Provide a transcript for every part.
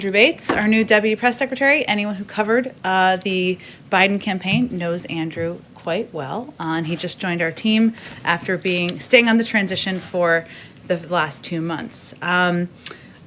Andrew Bates, our new Deputy Press Secretary. Anyone who covered the Biden campaign knows Andrew quite well. And he just joined our team after staying on the transition for the last 2 months.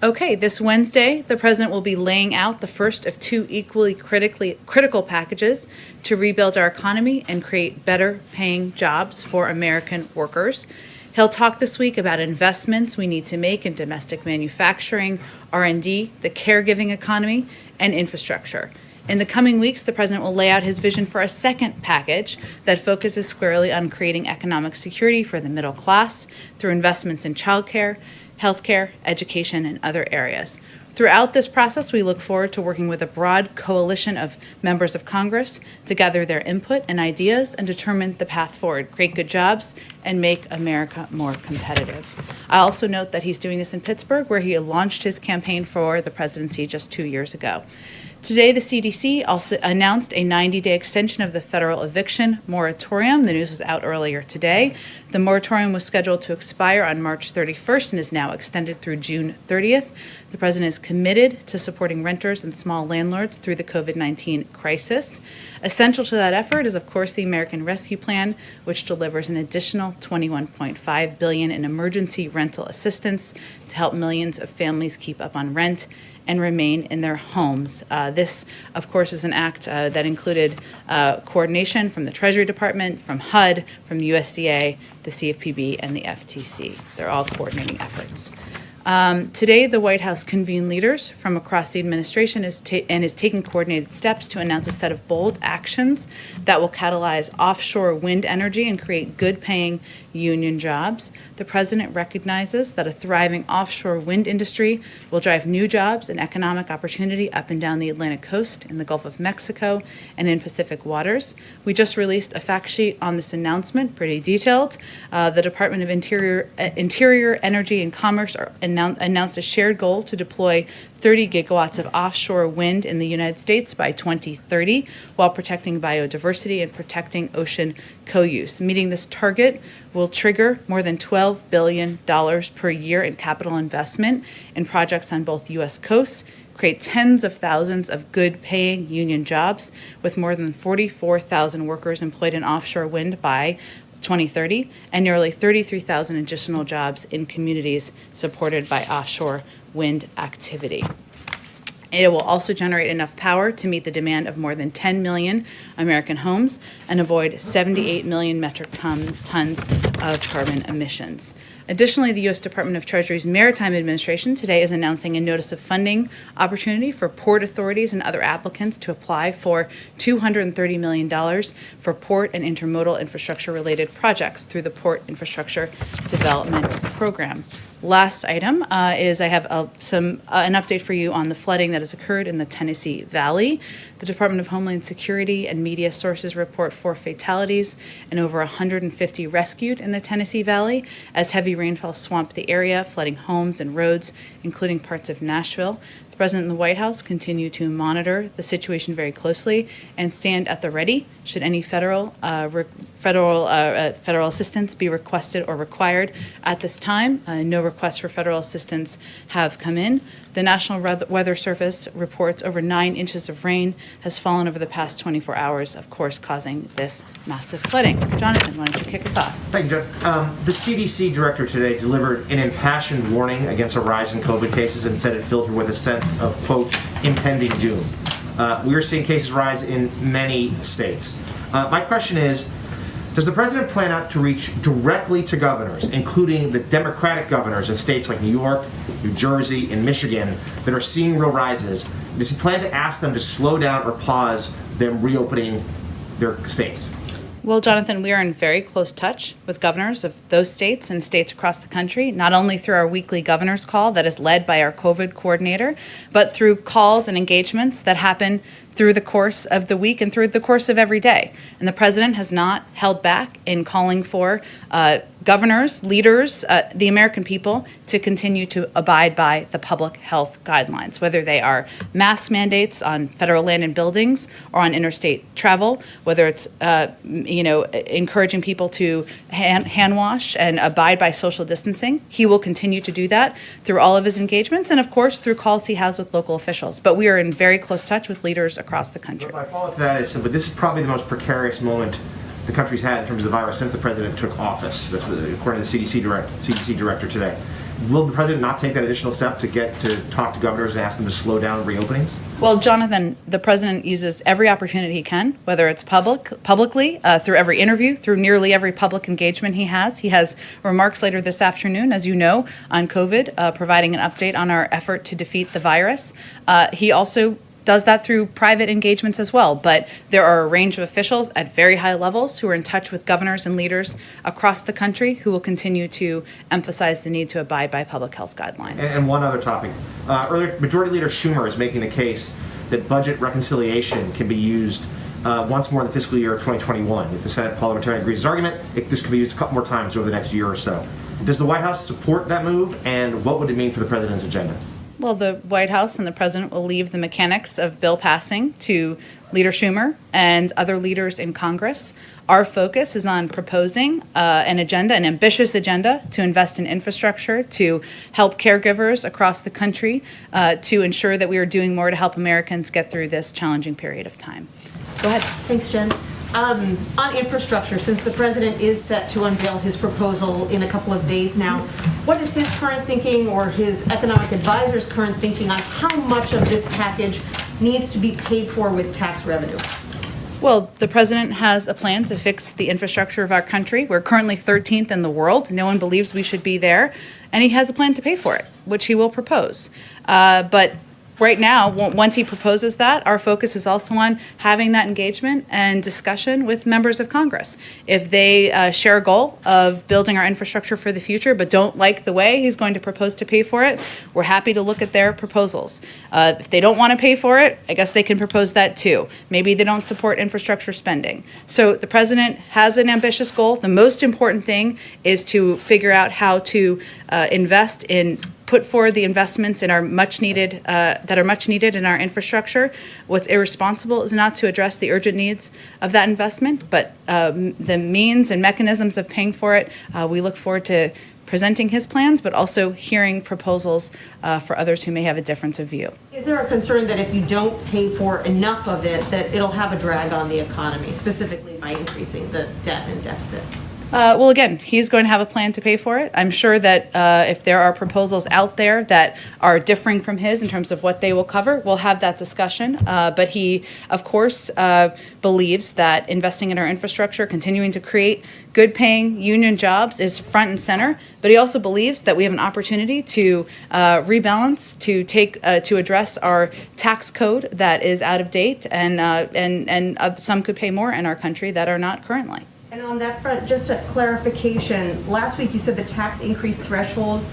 Okay, this Wednesday, the president will be laying out the first of two equally critical packages to rebuild our economy and create better paying jobs for American workers. He'll talk this week about investments we need to make in domestic manufacturing, R&D, the caregiving economy, and infrastructure. In the coming weeks, the president will lay out his vision for a second package that focuses squarely on creating economic security for the middle class through investments in childcare, healthcare, education, and other areas. Throughout this process, we look forward to working with a broad coalition of members of Congress to gather their input and ideas and determine the path forward, create good jobs, and make America more competitive. I also note that he's doing this in Pittsburgh, where he launched his campaign for the presidency just 2 years ago. Today, the CDC also announced a 90-day extension of the federal eviction moratorium. The news was out earlier today. The moratorium was scheduled to expire on March 31st and is now extended through June 30th. The president is committed to supporting renters and small landlords through the COVID-19 crisis. Essential to that effort is, of course, the American Rescue Plan, which delivers an additional $21.5 billion in emergency rental assistance to help millions of families keep up on rent and remain in their homes. This, of course, is an act that included coordination from the Treasury Department, from HUD, from the USDA, the CFPB, and the FTC. They're all coordinating efforts. Today, the White House convened leaders from across the administration and is taking coordinated steps to announce a set of bold actions that will catalyze offshore wind energy and create good-paying union jobs. The president recognizes that a thriving offshore wind industry will drive new jobs and economic opportunity up and down the Atlantic coast, in the Gulf of Mexico, and in Pacific waters. We just released a fact sheet on this announcement, pretty detailed. The Department of Interior, Energy, and Commerce announced a shared goal to deploy 30 gigawatts of offshore wind in the United States by 2030, while protecting biodiversity and protecting ocean co-use. Meeting this target will trigger more than $12 billion per year in capital investment in projects on both U.S. coasts, create tens of thousands of good-paying union jobs, with more than 44,000 workers employed in offshore wind by 2030, and nearly 33,000 additional jobs in communities supported by offshore wind activity. It will also generate enough power to meet the demand of more than 10 million American homes and avoid 78 million metric tons of carbon emissions. Additionally, the U.S. Department of Treasury's Maritime Administration today is announcing a notice of funding opportunity for port authorities and other applicants to apply for $230 million for port and intermodal infrastructure-related projects through the Port Infrastructure Development Program. Last item is I have an update for you on the flooding that has occurred in the Tennessee Valley. The Department of Homeland Security and media sources report 4 fatalities and over 150 rescued in the Tennessee Valley as heavy rainfall swamped the area, flooding homes and roads, including parts of Nashville. The President and the White House continue to monitor the situation very closely and stand at the ready should any federal assistance be requested or required. At this time, no requests for federal assistance have come in. The National Weather Service reports over 9 inches of rain has fallen over the past 24 hours, of course, causing this massive flooding. Jonathan, why don't you kick us off? Thank you, Jen. The CDC director today delivered an impassioned warning against a rise in COVID cases and said it filled her with a sense of, quote, impending doom. We are seeing cases rise in many states. My question is, does the president plan out to reach directly to governors, including the Democratic governors of states like New York, New Jersey, and Michigan that are seeing real rises? Does he plan to ask them to slow down or pause them reopening their states? Well, Jonathan, we are in very close touch with governors of those states and states across the country, not only through our weekly governor's call that is led by our COVID coordinator, but through calls and engagements that happen through the course of the week and through the course of every day. And the president has not held back in calling for governors, leaders, the American people to continue to abide by the public health guidelines, whether they are mask mandates on federal land and buildings or on interstate travel, whether it's encouraging people to hand wash and abide by social distancing. He will continue to do that through all of his engagements and, of course, through calls he has with local officials. But we are in very close touch with leaders across the country. My follow-up to that is, but this is probably the most precarious moment the country's had in terms of the virus since the president took office. That's what, according to the CDC director today. Will the president not take that additional step to get to talk to governors and ask them to slow down reopenings? Well, Jonathan, the president uses every opportunity he can, whether it's publicly, through every interview, through nearly every public engagement he has. He has remarks later this afternoon, as you know, on COVID, providing an update on our effort to defeat the virus. He also does that through private engagements as well. But there are a range of officials at very high levels who are in touch with governors and leaders across the country who will continue to emphasize the need to abide by public health guidelines. And one other topic. Earlier, Majority Leader Schumer is making the case that budget reconciliation can be used once more in the fiscal year of 2021. If the Senate parliamentarian agrees his argument, this could be used a couple more times over the next year or so. Does the White House support that move, and what would it mean for the president's agenda? Well, the White House and the president will leave the mechanics of bill passing to Leader Schumer and other leaders in Congress. Our focus is on proposing an agenda, an ambitious agenda, to invest in infrastructure, to help caregivers across the country, to ensure that we are doing more to help Americans get through this challenging period of time. Go ahead. Thanks, Jen. On infrastructure, since the president is set to unveil his proposal in a couple of days now, what is his current thinking or his economic advisor's current thinking on how much of this package needs to be paid for with tax revenue? Well, the president has a plan to fix the infrastructure of our country. We're currently 13th in the world. No one believes we should be there. And he has a plan to pay for it, which he will propose. But right now, once he proposes that, our focus is also on having that engagement and discussion with members of Congress. If they share a goal of building our infrastructure for the future but don't like the way he's going to propose to pay for it, we're happy to look at their proposals. If they don't want to pay for it, I guess they can propose that too. Maybe they don't support infrastructure spending. So the president has an ambitious goal. The most important thing is to figure out how to put forward the investments in our much needed in our infrastructure. What's irresponsible is not to address the urgent needs of that investment, but the means and mechanisms of paying for it. We look forward to presenting his plans, but also hearing proposals for others who may have a difference of view. Is there a concern that if you don't pay for enough of it, that it'll have a drag on the economy, specifically by increasing the debt and deficit? Well, again, he's going to have a plan to pay for it. I'm sure that if there are proposals out there that are differing from his in terms of what they will cover, we'll have that discussion. But he, of course, believes that investing in our infrastructure, continuing to create good-paying union jobs is front and center. But he also believes that we have an opportunity to rebalance, to address our tax code that is out of date, and some could pay more in our country that are not currently. And on that front, just a clarification, last week you said the tax increase threshold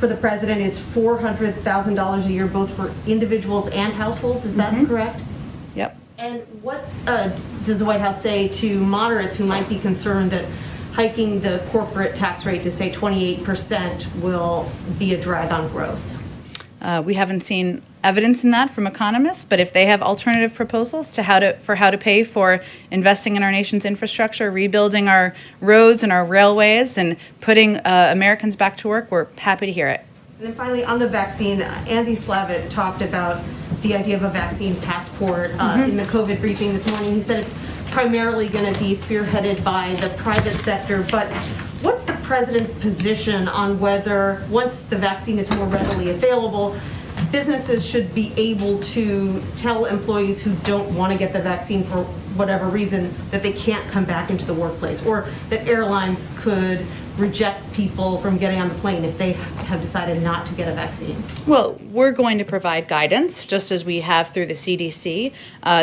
for the president is $400,000 a year, both for individuals and households. Is that correct? Yep. And what does the White House say to moderates who might be concerned that hiking the corporate tax rate to, say, 28% will be a drag on growth? We haven't seen evidence in that from economists, but if they have alternative proposals to how to pay for investing in our nation's infrastructure, rebuilding our roads and our railways, and putting Americans back to work, we're happy to hear it. And then finally, on the vaccine, Andy Slavitt talked about the idea of a vaccine passport in the COVID briefing this morning. He said it's primarily going to be spearheaded by the private sector, but what's the president's position on whether, once the vaccine is more readily available, businesses should be able to tell employees who don't want to get the vaccine for whatever reason that they can't come back into the workplace, or that airlines could reject people from getting on the plane if they have decided not to get a vaccine? Well, we're going to provide guidance, just as we have through the CDC.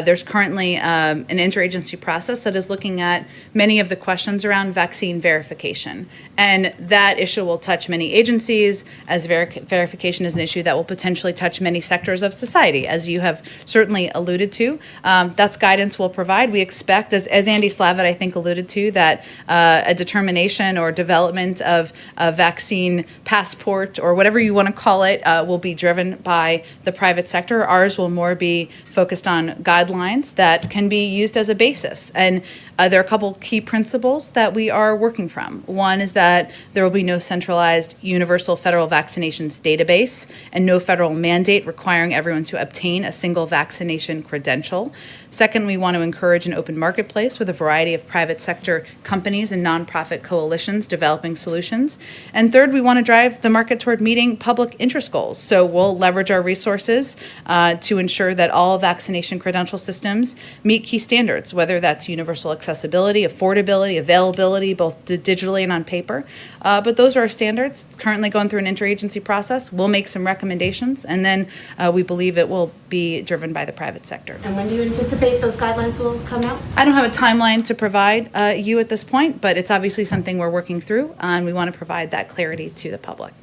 There's currently an interagency process that is looking at many of the questions around vaccine verification. And that issue will touch many agencies, as verification is an issue that will potentially touch many sectors of society, as you have certainly alluded to. That's guidance we'll provide. We expect, as Andy Slavitt, I think, alluded to, that a determination or development of a vaccine passport or whatever you want to call it will be driven by the private sector. Ours will more be focused on guidelines that can be used as a basis. And there are a couple key principles that we are working from. One is that there will be no centralized universal federal vaccinations database and no federal mandate requiring everyone to obtain a single vaccination credential. Second, we want to encourage an open marketplace with a variety of private sector companies and nonprofit coalitions developing solutions. And third, we want to drive the market toward meeting public interest goals. So we'll leverage our resources to ensure that all vaccination credential systems meet key standards, whether that's universal accessibility, affordability, availability, both digitally and on paper. But those are our standards. It's currently going through an interagency process. We'll make some recommendations, and then we believe it will be driven by the private sector. And when do you anticipate those guidelines will come out? I don't have a timeline to provide you at this point, but it's obviously something we're working through, and we want to provide that clarity to the public.